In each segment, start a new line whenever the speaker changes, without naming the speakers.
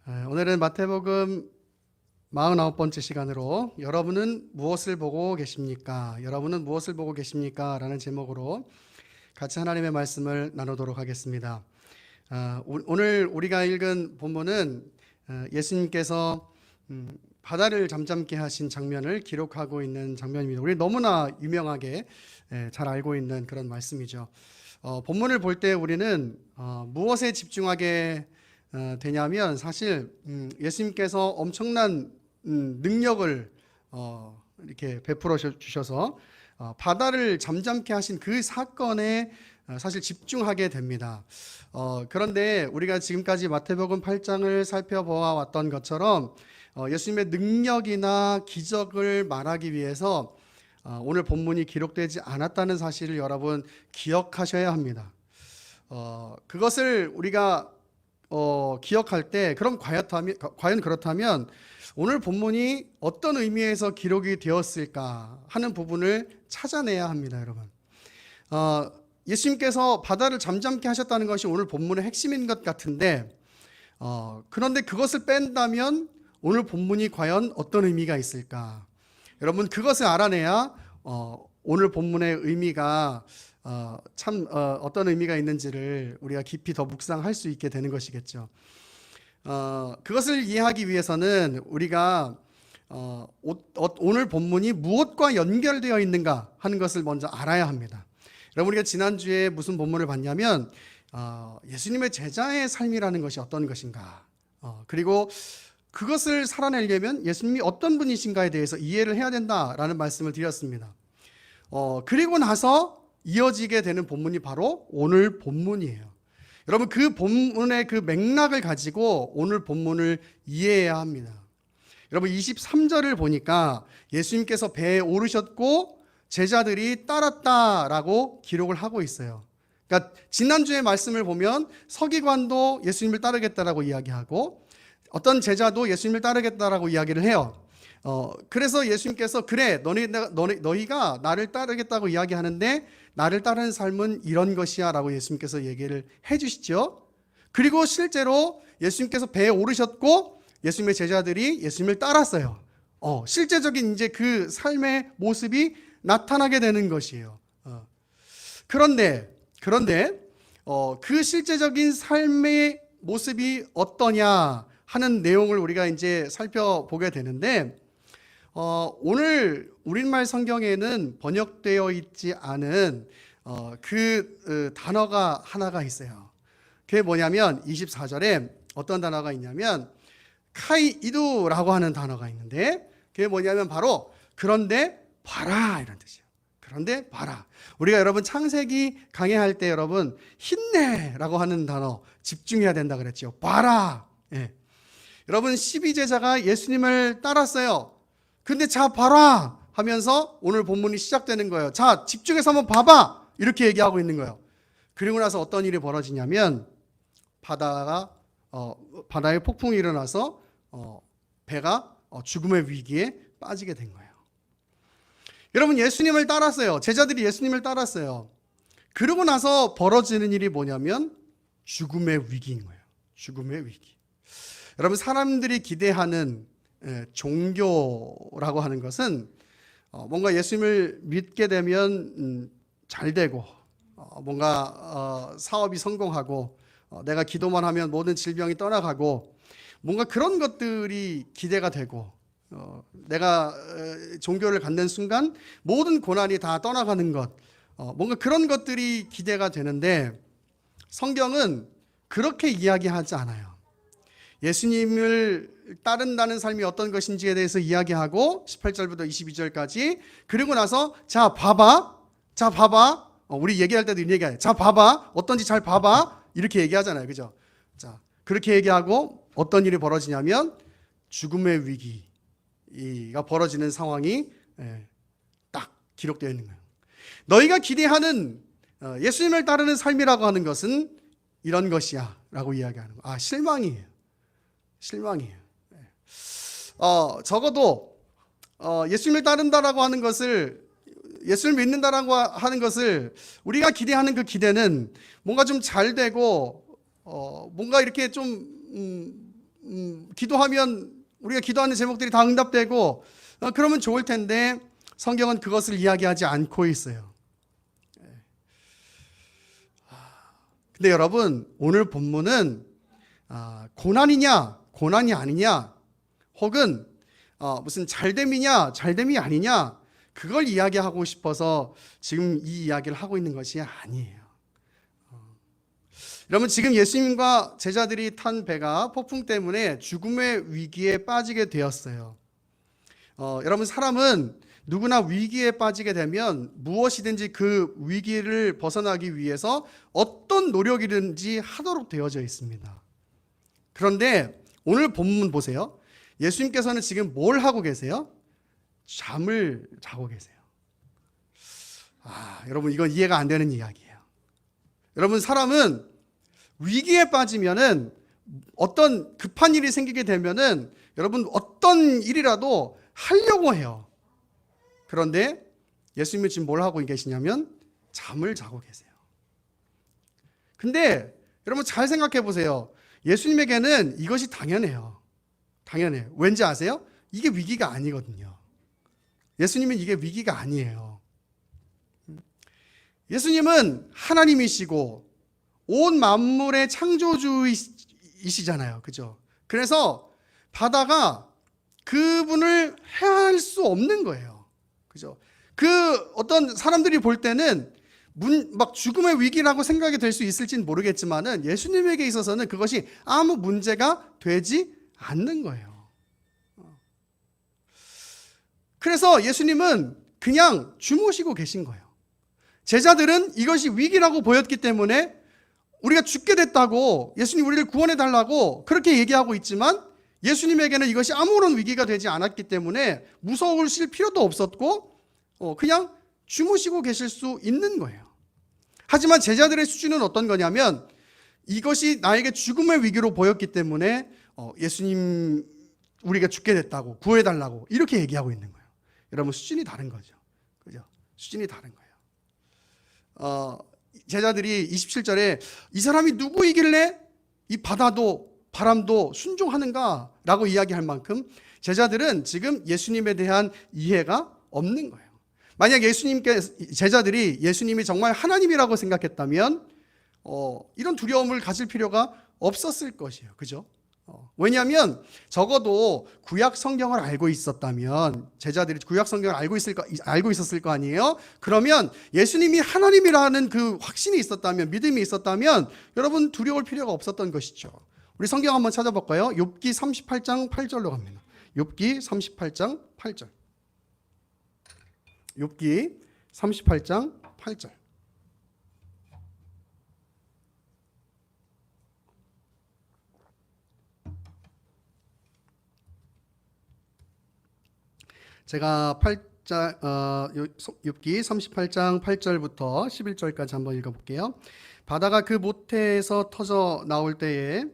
오늘은 마태복음 49번째 시간으로 여러분은 무엇을 보고 계십니까? 여러분은 무엇을 보고 계십니까? 라는 제목으로 같이 하나님의 말씀을 나누도록 하겠습니다. 오늘 우리가 읽은 본문은 예수님께서 바다를 잠잠케 하신 장면을 기록하고 있는 장면입니다. 우리 너무나 유명하게 잘 알고 있는 그런 말씀이죠. 본문을 볼 때 우리는 무엇에 집중하게 되냐면 사실 예수님께서 엄청난 능력을 이렇게 베풀어 주셔서 바다를 잠잠케 하신 그 사건에 사실 집중하게 됩니다. 그런데 우리가 지금까지 마태복음 8장을 살펴보았던 것처럼 예수님의 능력이나 기적을 말하기 위해서 오늘 본문이 기록되지 않았다는 사실을 여러분 기억하셔야 합니다. 그것을 우리가 기억할 때 그럼 과연 그렇다면 오늘 본문이 어떤 의미에서 기록이 되었을까 하는 부분을 찾아내야 합니다, 여러분. 예수님께서 바다를 잠잠케 하셨다는 것이 오늘 본문의 핵심인 것 같은데 그런데 그것을 뺀다면 오늘 본문이 과연 어떤 의미가 있을까? 여러분 그것을 알아내야 오늘 본문의 의미가 어떤 의미가 있는지를 우리가 깊이 더 묵상할 수 있게 되는 것이겠죠. 그것을 이해하기 위해서는 우리가 오늘 본문이 무엇과 연결되어 있는가 하는 것을 먼저 알아야 합니다. 여러분 우리가 지난주에 무슨 본문을 봤냐면 예수님의 제자의 삶이라는 것이 어떤 것인가, 그리고 그것을 살아내려면 예수님이 어떤 분이신가에 대해서 이해를 해야 된다라는 말씀을 드렸습니다. 그리고 나서 이어지게 되는 본문이 바로 오늘 본문이에요. 여러분 그 본문의 그 맥락을 가지고 오늘 본문을 이해해야 합니다. 여러분 23절을 보니까 예수님께서 배에 오르셨고 제자들이 따랐다라고 기록을 하고 있어요. 그러니까 지난주의 말씀을 보면 서기관도 예수님을 따르겠다라고 이야기하고 어떤 제자도 예수님을 따르겠다라고 이야기를 해요. 그래서 예수님께서 그래 너희가 나를 따르겠다고 이야기하는데 나를 따르는 삶은 이런 것이야 라고 예수님께서 얘기를 해주시죠. 그리고 실제로 예수님께서 배에 오르셨고 예수님의 제자들이 예수님을 따랐어요. 실제적인 이제 그 삶의 모습이 나타나게 되는 것이에요. 그런데 그 실제적인 삶의 모습이 어떠냐 하는 내용을 우리가 이제 살펴보게 되는데 오늘 우리말 성경에는 번역되어 있지 않은 그 단어가 하나가 있어요. 그게 뭐냐면 24절에 어떤 단어가 있냐면 카이이두라고 하는 단어가 있는데 그게 뭐냐면 바로 그런데 봐라 이런 뜻이에요. 그런데 봐라. 우리가 여러분 창세기 강해할 때 여러분 힘내라고 하는 단어 집중해야 된다 그랬죠. 봐라. 예. 여러분 12제자가 예수님을 따랐어요. 근데 자 봐라 하면서 오늘 본문이 시작되는 거예요. 자 집중해서 한번 봐봐 이렇게 얘기하고 있는 거예요. 그리고 나서 어떤 일이 벌어지냐면 바다에 폭풍이 일어나서 배가 죽음의 위기에 빠지게 된 거예요. 여러분 예수님을 따랐어요. 제자들이 예수님을 따랐어요. 그러고 나서 벌어지는 일이 뭐냐면 죽음의 위기인 거예요. 죽음의 위기. 여러분 사람들이 기대하는 종교라고 하는 것은 뭔가 예수님을 믿게 되면 잘 되고 뭔가 사업이 성공하고 내가 기도만 하면 모든 질병이 떠나가고 뭔가 그런 것들이 기대가 되고 내가 종교를 갖는 순간 모든 고난이 다 떠나가는 것, 뭔가 그런 것들이 기대가 되는데 성경은 그렇게 이야기하지 않아요. 예수님을 따른다는 삶이 어떤 것인지에 대해서 이야기하고 18절부터 22절까지 그리고 나서 자 봐봐 우리 얘기할 때도 이런 얘기해요. 자 봐봐 어떤지 잘 봐봐 이렇게 얘기하잖아요. 그죠? 자 그렇게 얘기하고 어떤 일이 벌어지냐면 죽음의 위기가 벌어지는 상황이 딱 기록되어 있는 거예요. 너희가 기대하는 예수님을 따르는 삶이라고 하는 것은 이런 것이야 라고 이야기하는 거예요. 실망이에요. 적어도 예수님을 따른다라고 하는 것을 예수를 믿는다라고 하는 것을 우리가 기대하는 그 기대는 뭔가 좀 잘 되고 뭔가 이렇게 좀 기도하면 우리가 기도하는 제목들이 다 응답되고 그러면 좋을 텐데 성경은 그것을 이야기하지 않고 있어요. 근데 여러분, 오늘 본문은 고난이냐 고난이 아니냐, 혹은 무슨 잘됨이냐 잘됨이 아니냐, 그걸 이야기하고 싶어서 지금 이 이야기를 하고 있는 것이 아니에요. 여러분, 지금 예수님과 제자들이 탄 배가 폭풍 때문에 죽음의 위기에 빠지게 되었어요. 여러분, 사람은 누구나 위기에 빠지게 되면 무엇이든지 그 위기를 벗어나기 위해서 어떤 노력이든지 하도록 되어져 있습니다. 그런데 오늘 본문 보세요. 예수님께서는 지금 뭘 하고 계세요? 잠을 자고 계세요. 여러분, 이건 이해가 안 되는 이야기예요. 여러분, 사람은 위기에 빠지면은, 어떤 급한 일이 생기게 되면은 여러분 어떤 일이라도 하려고 해요. 그런데 예수님은 지금 뭘 하고 계시냐면 잠을 자고 계세요. 근데 여러분 잘 생각해 보세요. 예수님에게는 이것이 당연해요. 당연해요. 왠지 아세요? 이게 위기가 아니거든요. 예수님은 이게 위기가 아니에요. 예수님은 하나님이시고 온 만물의 창조주이시잖아요. 그죠? 그래서 바다가 그분을 해할 수 없는 거예요. 그죠? 어떤 사람들이 볼 때는 막 죽음의 위기라고 생각이 될 수 있을지는 모르겠지만은 예수님에게 있어서는 그것이 아무 문제가 되지 않는 거예요. 그래서 예수님은 그냥 주무시고 계신 거예요. 제자들은 이것이 위기라고 보였기 때문에 우리가 죽게 됐다고, 예수님 우리를 구원해 달라고 그렇게 얘기하고 있지만 예수님에게는 이것이 아무런 위기가 되지 않았기 때문에 무서우실 필요도 없었고 그냥 주무시고 계실 수 있는 거예요. 하지만 제자들의 수준은 어떤 거냐면 이것이 나에게 죽음의 위기로 보였기 때문에 예수님 우리가 죽게 됐다고 구해 달라고 이렇게 얘기하고 있는 거예요. 여러분, 수준이 다른 거죠. 그죠? 수준이 다른 거예요. 제자들이 27절에 이 사람이 누구이길래 이 바다도 바람도 순종하는가 라고 이야기할 만큼 제자들은 지금 예수님에 대한 이해가 없는 거예요. 만약 제자들이 예수님이 정말 하나님이라고 생각했다면 이런 두려움을 가질 필요가 없었을 것이에요. 그죠? 왜냐하면 적어도 구약 성경을 알고 있었다면, 제자들이 구약 성경을 알고 있었을 거 아니에요? 그러면 예수님이 하나님이라는 그 확신이 있었다면, 믿음이 있었다면 여러분 두려울 필요가 없었던 것이죠. 우리 성경 한번 찾아볼까요? 욥기 38장 8절로 갑니다. 욥기 38장 8절. 욥기 38장 8절. 제가 욥기 38장 8절부터 11절까지 한번 읽어볼게요. 바다가 그 모태에서 터져 나올 때에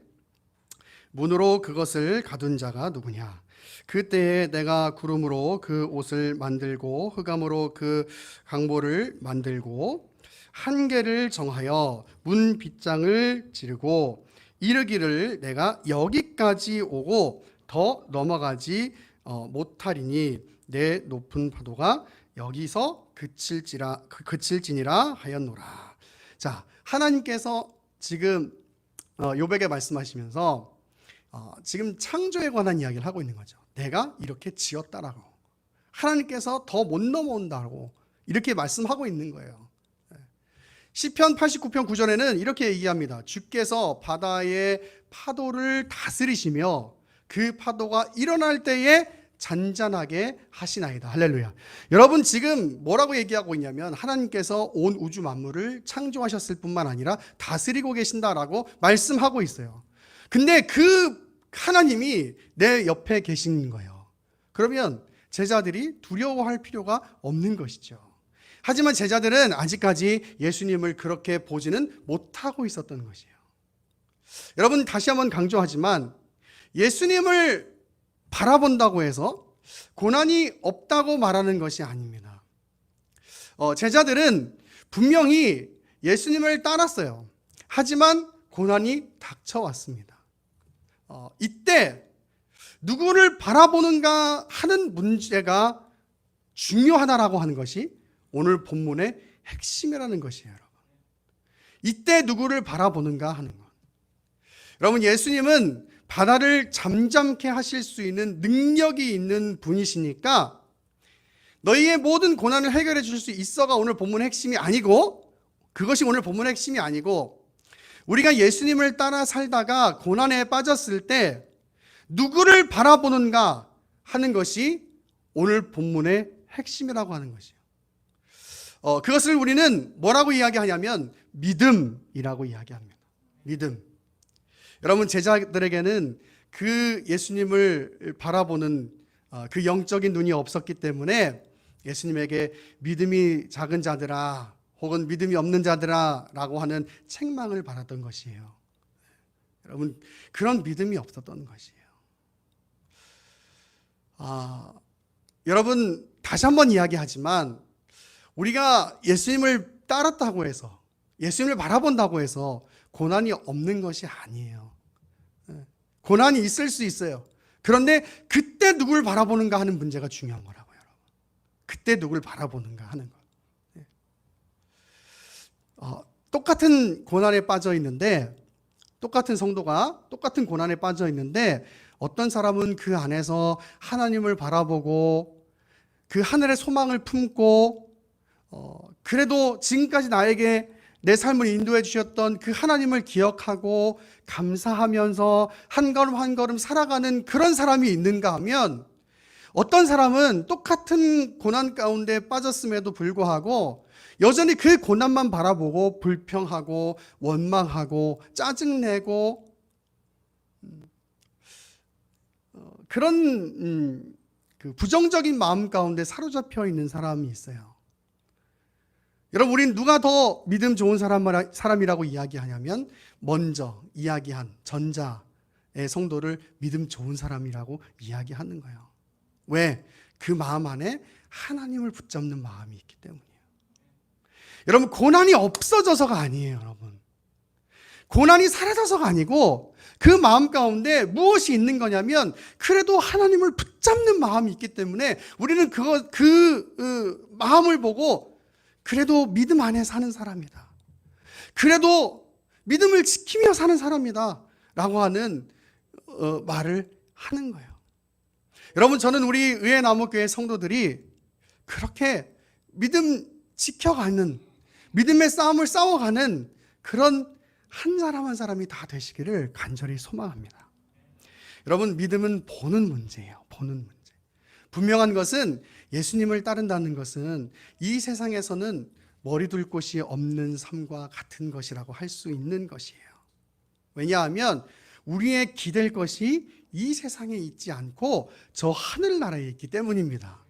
문으로 그것을 가둔 자가 누구냐? 그때에 내가 구름으로 그 옷을 만들고 흑암으로 그 강보를 만들고 한계를 정하여 문 빗장을 지르고 이르기를 내가 여기까지 오고 더 넘어가지 못하리니 내 높은 파도가 여기서 그칠지니라 하였노라. 자, 하나님께서 지금 욥에게 말씀하시면서 지금 창조에 관한 이야기를 하고 있는 거죠. 내가 이렇게 지었다라고, 하나님께서 더 못 넘어온다고 이렇게 말씀하고 있는 거예요. 시편 89편 9절에는 이렇게 얘기합니다. 주께서 바다의 파도를 다스리시며 그 파도가 일어날 때에 잔잔하게 하시나이다. 할렐루야. 여러분, 지금 뭐라고 얘기하고 있냐면 하나님께서 온 우주 만물을 창조하셨을 뿐만 아니라 다스리고 계신다라고 말씀하고 있어요. 근데 그 하나님이 내 옆에 계신 거예요. 그러면 제자들이 두려워할 필요가 없는 것이죠. 하지만 제자들은 아직까지 예수님을 그렇게 보지는 못하고 있었던 것이에요. 여러분, 다시 한번 강조하지만 예수님을 바라본다고 해서 고난이 없다고 말하는 것이 아닙니다. 제자들은 분명히 예수님을 따랐어요. 하지만 고난이 닥쳐왔습니다. 이때 바라보는가 하는 문제가 중요하다라고 하는 것이 오늘 본문의 핵심이라는 것이에요, 여러분. 이때 누구를 바라보는가 하는 것. 여러분, 예수님은 바다를 잠잠케 하실 수 있는 능력이 있는 분이시니까 너희의 모든 고난을 해결해 줄 수 있어가 오늘 본문의 핵심이 아니고, 그것이 오늘 본문의 핵심이 아니고, 우리가 예수님을 따라 살다가 고난에 빠졌을 때 누구를 바라보는가 하는 것이 오늘 본문의 핵심이라고 하는 것이에요. 그것을 우리는 뭐라고 이야기하냐면 믿음이라고 이야기합니다. 믿음. 여러분, 제자들에게는 그 예수님을 바라보는 그 영적인 눈이 없었기 때문에 예수님에게 믿음이 작은 자들아, 혹은 믿음이 없는 자들아 라고 하는 책망을 받았던 것이에요. 여러분, 그런 믿음이 없었던 것이에요. 여러분, 다시 한번 이야기하지만 우리가 예수님을 따랐다고 해서, 예수님을 바라본다고 해서 고난이 없는 것이 아니에요. 고난이 있을 수 있어요. 그런데 그때 누굴 바라보는가 하는 문제가 중요한 거라고요, 여러분. 그때 누굴 바라보는가 하는 것. 똑같은 고난에 빠져 있는데, 똑같은 성도가 똑같은 고난에 빠져 있는데 어떤 사람은 그 안에서 하나님을 바라보고 그 하늘의 소망을 품고 그래도 지금까지 나에게 내 삶을 인도해 주셨던 그 하나님을 기억하고 감사하면서 한 걸음 한 걸음 살아가는 그런 사람이 있는가 하면, 어떤 사람은 똑같은 고난 가운데 빠졌음에도 불구하고 여전히 그 고난만 바라보고 불평하고 원망하고 짜증내고 그런 그 부정적인 마음 가운데 사로잡혀 있는 사람이 있어요. 여러분, 우린 누가 더 믿음 좋은 사람이라고 이야기하냐면 먼저 이야기한 전자의 성도를 믿음 좋은 사람이라고 이야기하는 거예요. 왜? 그 마음 안에 하나님을 붙잡는 마음이 있기 때문이에요. 여러분, 고난이 없어져서가 아니에요, 여러분. 고난이 사라져서가 아니고 그 마음 가운데 무엇이 있는 거냐면 그래도 하나님을 붙잡는 마음이 있기 때문에 우리는 그 마음을 보고 그래도 믿음 안에 사는 사람이다, 그래도 믿음을 지키며 사는 사람이다 라고 하는 말을 하는 거예요. 여러분, 저는 우리 의회나무교회 성도들이 그렇게 믿음 지켜가는, 믿음의 싸움을 싸워가는 그런 한 사람 한 사람이 다 되시기를 간절히 소망합니다. 여러분, 믿음은 보는 문제예요. 보는 문제. 분명한 것은 예수님을 따른다는 것은 이 세상에서는 머리 둘 곳이 없는 삶과 같은 것이라고 할 수 있는 것이에요. 왜냐하면 우리의 기댈 것이 이 세상에 있지 않고 저 하늘나라에 있기 때문입니다.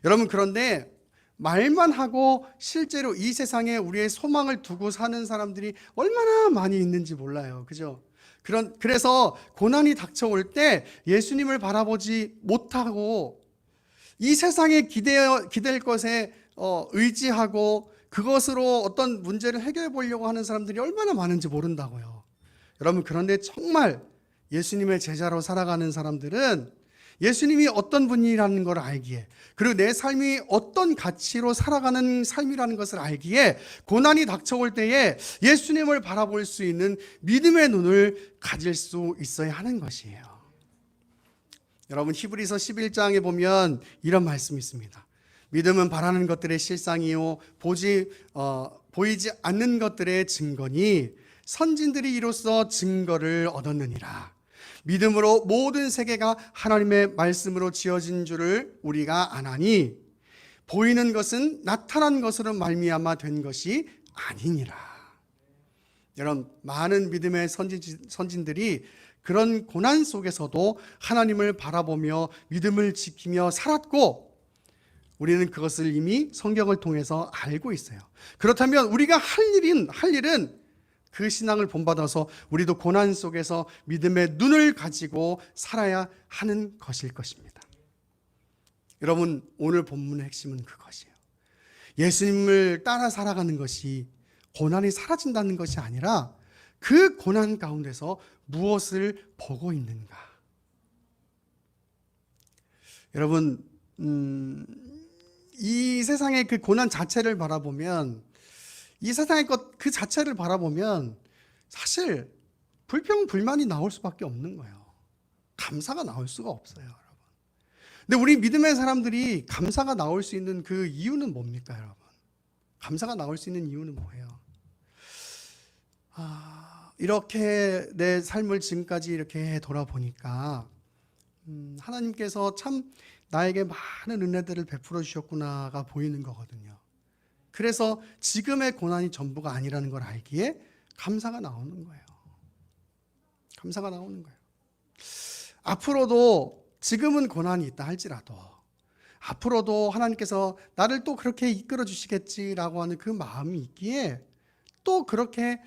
여러분, 그런데 말만 하고 실제로 이 세상에 우리의 소망을 두고 사는 사람들이 얼마나 많이 있는지 몰라요. 그죠? 그래서 고난이 닥쳐올 때 예수님을 바라보지 못하고 이 세상에 기댈 것에 의지하고 그것으로 어떤 문제를 해결해 보려고 하는 사람들이 얼마나 많은지 모른다고요. 여러분, 그런데 정말 예수님의 제자로 살아가는 사람들은 예수님이 어떤 분이라는 걸 알기에, 그리고 내 삶이 어떤 가치로 살아가는 삶이라는 것을 알기에 고난이 닥쳐올 때에 예수님을 바라볼 수 있는 믿음의 눈을 가질 수 있어야 하는 것이에요. 여러분, 히브리서 11장에 보면 이런 말씀이 있습니다. 믿음은 바라는 것들의 실상이요 보이지 않는 것들의 증거니 선진들이 이로써 증거를 얻었느니라. 믿음으로 모든 세계가 하나님의 말씀으로 지어진 줄을 우리가 아나니 보이는 것은 나타난 것으로 말미암아 된 것이 아니니라. 여러분, 많은 믿음의 선진들이 그런 고난 속에서도 하나님을 바라보며 믿음을 지키며 살았고 우리는 그것을 이미 성경을 통해서 알고 있어요. 그렇다면 우리가 할 일은 그 신앙을 본받아서 우리도 고난 속에서 믿음의 눈을 가지고 살아야 하는 것일 것입니다. 여러분, 오늘 본문의 핵심은 그것이에요. 예수님을 따라 살아가는 것이 고난이 사라진다는 것이 아니라 그 고난 가운데서 무엇을 보고 있는가. 여러분, 이 세상의 그 고난 자체를 바라보면, 이 세상의 것 그 자체를 바라보면 사실 불평, 불만이 나올 수밖에 없는 거예요. 감사가 나올 수가 없어요, 여러분. 근데 우리 믿음의 사람들이 감사가 나올 수 있는 그 이유는 뭡니까, 여러분? 감사가 나올 수 있는 이유는 뭐예요? 이렇게 내 삶을 지금까지 이렇게 돌아보니까 하나님께서 참 나에게 많은 은혜들을 베풀어 주셨구나가 보이는 거거든요. 그래서 지금의 고난이 전부가 아니라는 걸 알기에 감사가 나오는 거예요. 감사가 나오는 거예요. 앞으로도 지금은 고난이 있다 할지라도 앞으로도 하나님께서 나를 또 그렇게 이끌어 주시겠지라고 하는 그 마음이 있기에 또 그렇게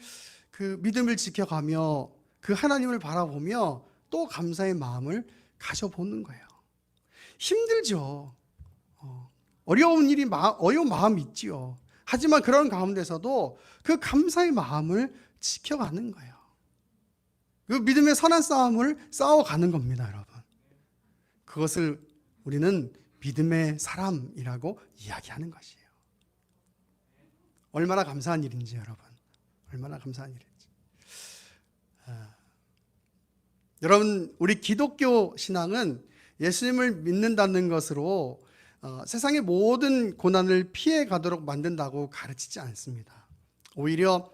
그 믿음을 지켜가며 그 하나님을 바라보며 또 감사의 마음을 가져보는 거예요. 힘들죠. 어려운 일이 어려운 마음이 있지요. 하지만 그런 가운데서도 그 감사의 마음을 지켜가는 거예요. 그 믿음의 선한 싸움을 싸워가는 겁니다, 여러분. 그것을 우리는 믿음의 사람이라고 이야기하는 것이에요. 얼마나 감사한 일인지, 여러분. 얼마나 감사한 일인지. 여러분, 우리 기독교 신앙은 예수님을 믿는다는 것으로 세상의 모든 고난을 피해 가도록 만든다고 가르치지 않습니다. 오히려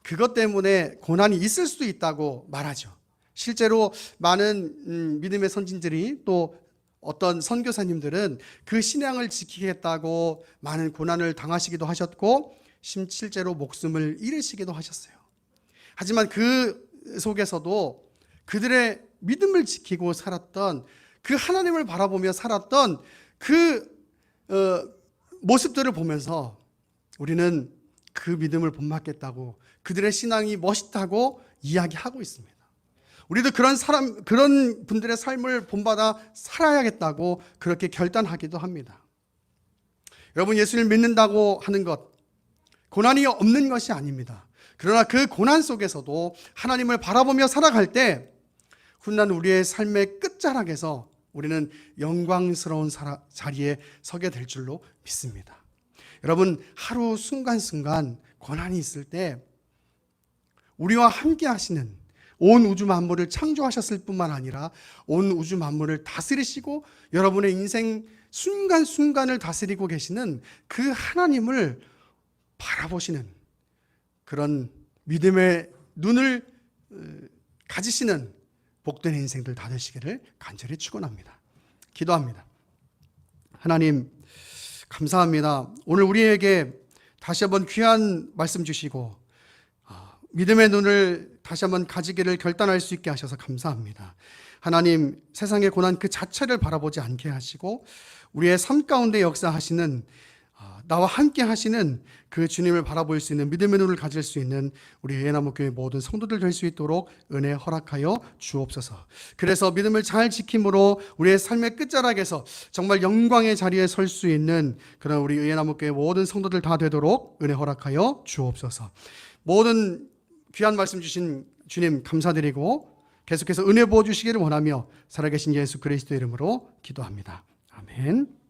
그것 때문에 고난이 있을 수도 있다고 말하죠. 실제로 많은 믿음의 선진들이 또 어떤 선교사님들은 그 신앙을 지키겠다고 많은 고난을 당하시기도 하셨고 실제로 목숨을 잃으시기도 하셨어요. 하지만 그 속에서도 그들의 믿음을 지키고 살았던 그 하나님을 바라보며 살았던 그 모습들을 보면서 우리는 그 믿음을 본받겠다고 그들의 신앙이 멋있다고 이야기하고 있습니다. 우리도 그런 분들의 삶을 본받아 살아야겠다고 그렇게 결단하기도 합니다. 여러분, 예수를 믿는다고 하는 것, 고난이 없는 것이 아닙니다. 그러나 그 고난 속에서도 하나님을 바라보며 살아갈 때 훗날 우리의 삶의 끝자락에서 우리는 영광스러운 자리에 서게 될 줄로 믿습니다. 여러분, 하루 순간순간 고난이 있을 때 우리와 함께 하시는 온 우주 만물을 창조하셨을 뿐만 아니라 온 우주 만물을 다스리시고 여러분의 인생 순간순간을 다스리고 계시는 그 하나님을 바라보시는 그런 믿음의 눈을 가지시는 복된 인생들 다 되시기를 간절히 축원합니다. 기도합니다. 하나님, 감사합니다. 오늘 우리에게 다시 한번 귀한 말씀 주시고 믿음의 눈을 다시 한번 가지기를 결단할 수 있게 하셔서 감사합니다. 하나님, 세상의 고난 그 자체를 바라보지 않게 하시고 우리의 삶 가운데 역사하시는 나와 함께 하시는 그 주님을 바라볼 수 있는 믿음의 눈을 가질 수 있는 우리 예나무교회 모든 성도들 될 수 있도록 은혜 허락하여 주옵소서. 그래서 믿음을 잘 지킴으로 우리의 삶의 끝자락에서 정말 영광의 자리에 설 수 있는 그런 우리 예나무교회 모든 성도들 다 되도록 은혜 허락하여 주옵소서. 모든 귀한 말씀 주신 주님 감사드리고 계속해서 은혜 부어주시기를 원하며 살아계신 예수 그리스도의 이름으로 기도합니다. 아멘.